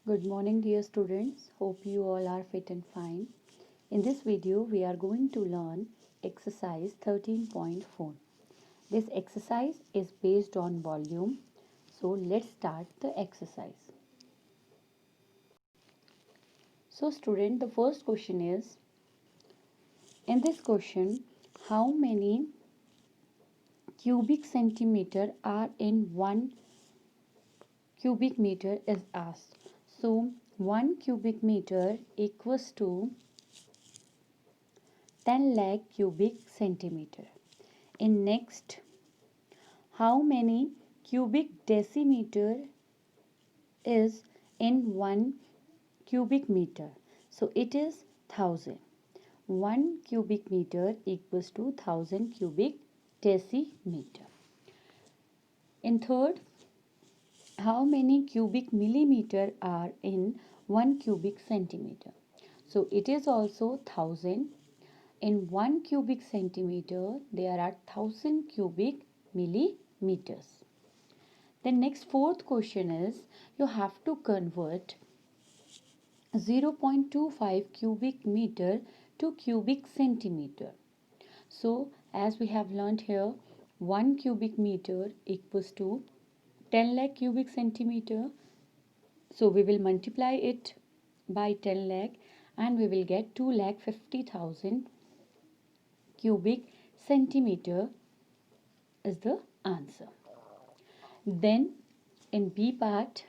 Good morning dear students. Hope you all are fit and fine. In this video we are going to learn exercise 13.4. This exercise is based on volume. So let's start the exercise. So student, the first question is, in this question, how many cubic centimeter are in 1 cubic meter is asked. So 1 cubic meter equals to 10 lakh cubic centimeter. In next, how many cubic decimeter is in 1 cubic meter? So it is 1000. 1 cubic meter equals to 1000 cubic decimeter. In third, how many cubic millimeter are in 1 cubic centimeter? So it is also 1000. In 1 cubic centimeter, there are 1000 cubic millimeters. The next fourth question is, you have to convert 0.25 cubic meter to cubic centimeter. So as we have learnt here, 1 cubic meter equals to 10 lakh cubic centimeter. So we will multiply it by 10 lakh and we will get 2,50,000 cubic centimeter is the answer. Then in B part,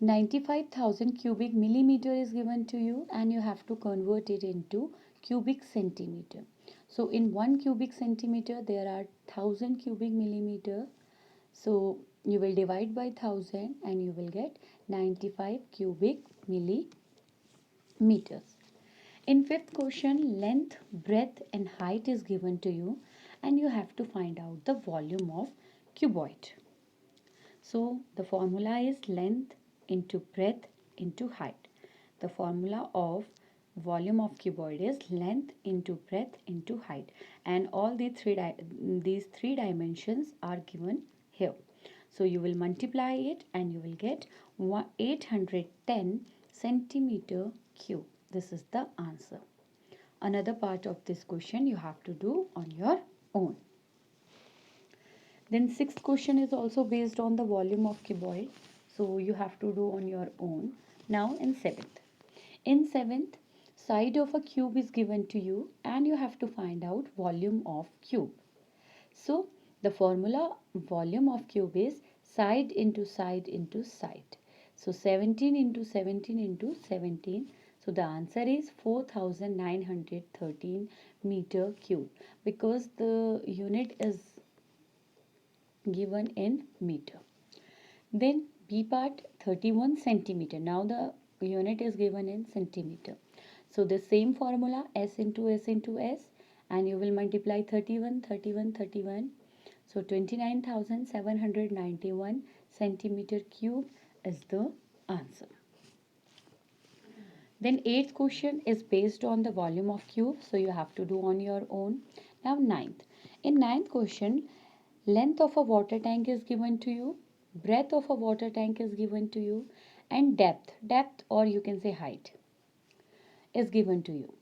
95,000 cubic millimeter is given to you and you have to convert it into cubic centimeter. So in 1 cubic centimeter there are 1000 cubic millimeter. So you will divide by 1000 and you will get 95 cubic millimeters. In fifth question, length, breadth and height is given to you and you have to find out the volume of cuboid. So the formula is length into breadth into height. The formula of volume of cuboid is length into breadth into height, and all these three dimensions are given here. So you will multiply it and you will get 810 centimeter cube. This is the answer. Another part of this question you have to do on your own. Then sixth question is also based on the volume of cuboid. So you have to do on your own. Now in seventh. In seventh, side of a cube is given to you and you have to find out volume of cube. So the formula volume of cube is side into side into side. So 17 into 17 into 17. So the answer is 4913 meter cube because the unit is given in meter. Then B part 31 centimeter. Now the unit is given in centimeter. So the same formula S into S into S and you will multiply 31, 31, 31. So 29,791 centimeter cube is the answer. Then eighth question is based on the volume of cube. So you have to do on your own. Now ninth. In ninth question, length of a water tank is given to you, breadth of a water tank is given to you, and depth or you can say height is given to you.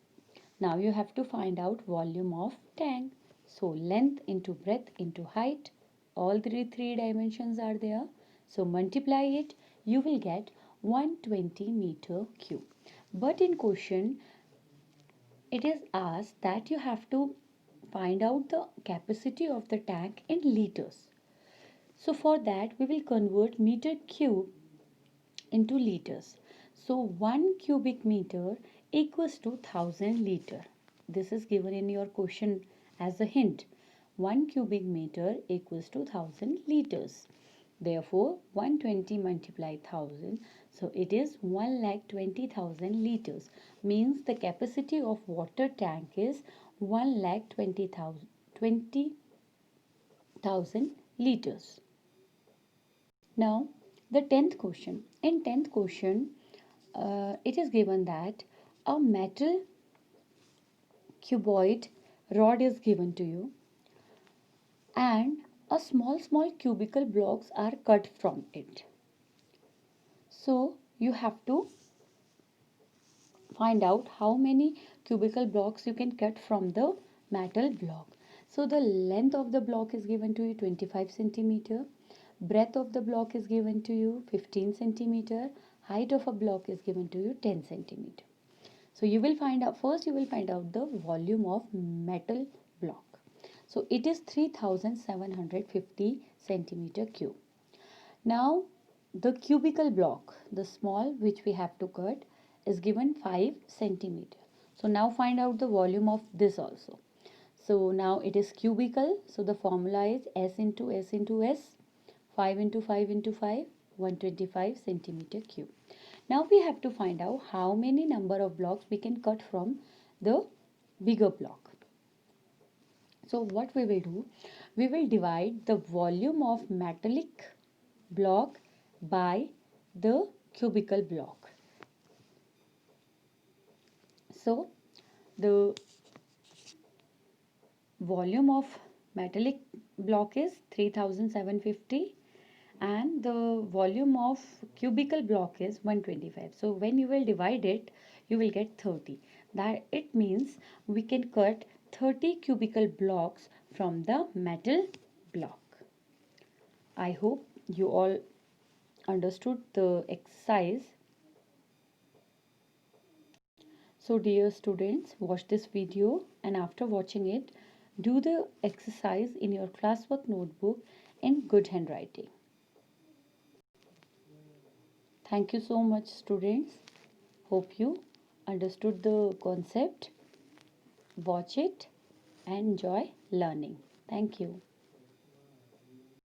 Now you have to find out volume of tank. So length into breadth into height, all three dimensions are there. So multiply it, you will get 120 meter cube. But in question, it is asked that you have to find out the capacity of the tank in liters. So for that we will convert meter cube into liters. So 1 cubic meter equals to 1000 liter. This is given in your question as a hint. 1 cubic meter equals to 1000 liters. Therefore 120 multiplied 1000. So it is 1,20,000 liters. Means the capacity of water tank is 1,20,000 liters. Now the 10th question. In 10th question, it is given that a metal cuboid rod is given to you and a small cubical blocks are cut from it. So you have to find out how many cubical blocks you can cut from the metal block. So the length of the block is given to you 25 centimeter, breadth of the block is given to you 15 centimeter, height of a block is given to you 10 centimeter. So you will find out, first you will find out the volume of metal block. So it is 3750 centimeter cube. Now the cubical block, the small which we have to cut, is given 5 centimeter. So now find out the volume of this also. So now it is cubical. So the formula is S into S into S, 5 into 5 into 5, 125 centimeter cube. Now we have to find out how many number of blocks we can cut from the bigger block. So what we will do, we will divide the volume of metallic block by the cubical block. So the volume of metallic block is 3750 and the volume of cubical block is 125. So when you will divide it, you will get 30. That it means we can cut 30 cubical blocks from the metal block. I hope you all understood the exercise. So dear students, watch this video and after watching it, do the exercise in your classwork notebook in good handwriting. Thank you so much students. Hope you understood the concept. Watch it and enjoy learning. Thank you.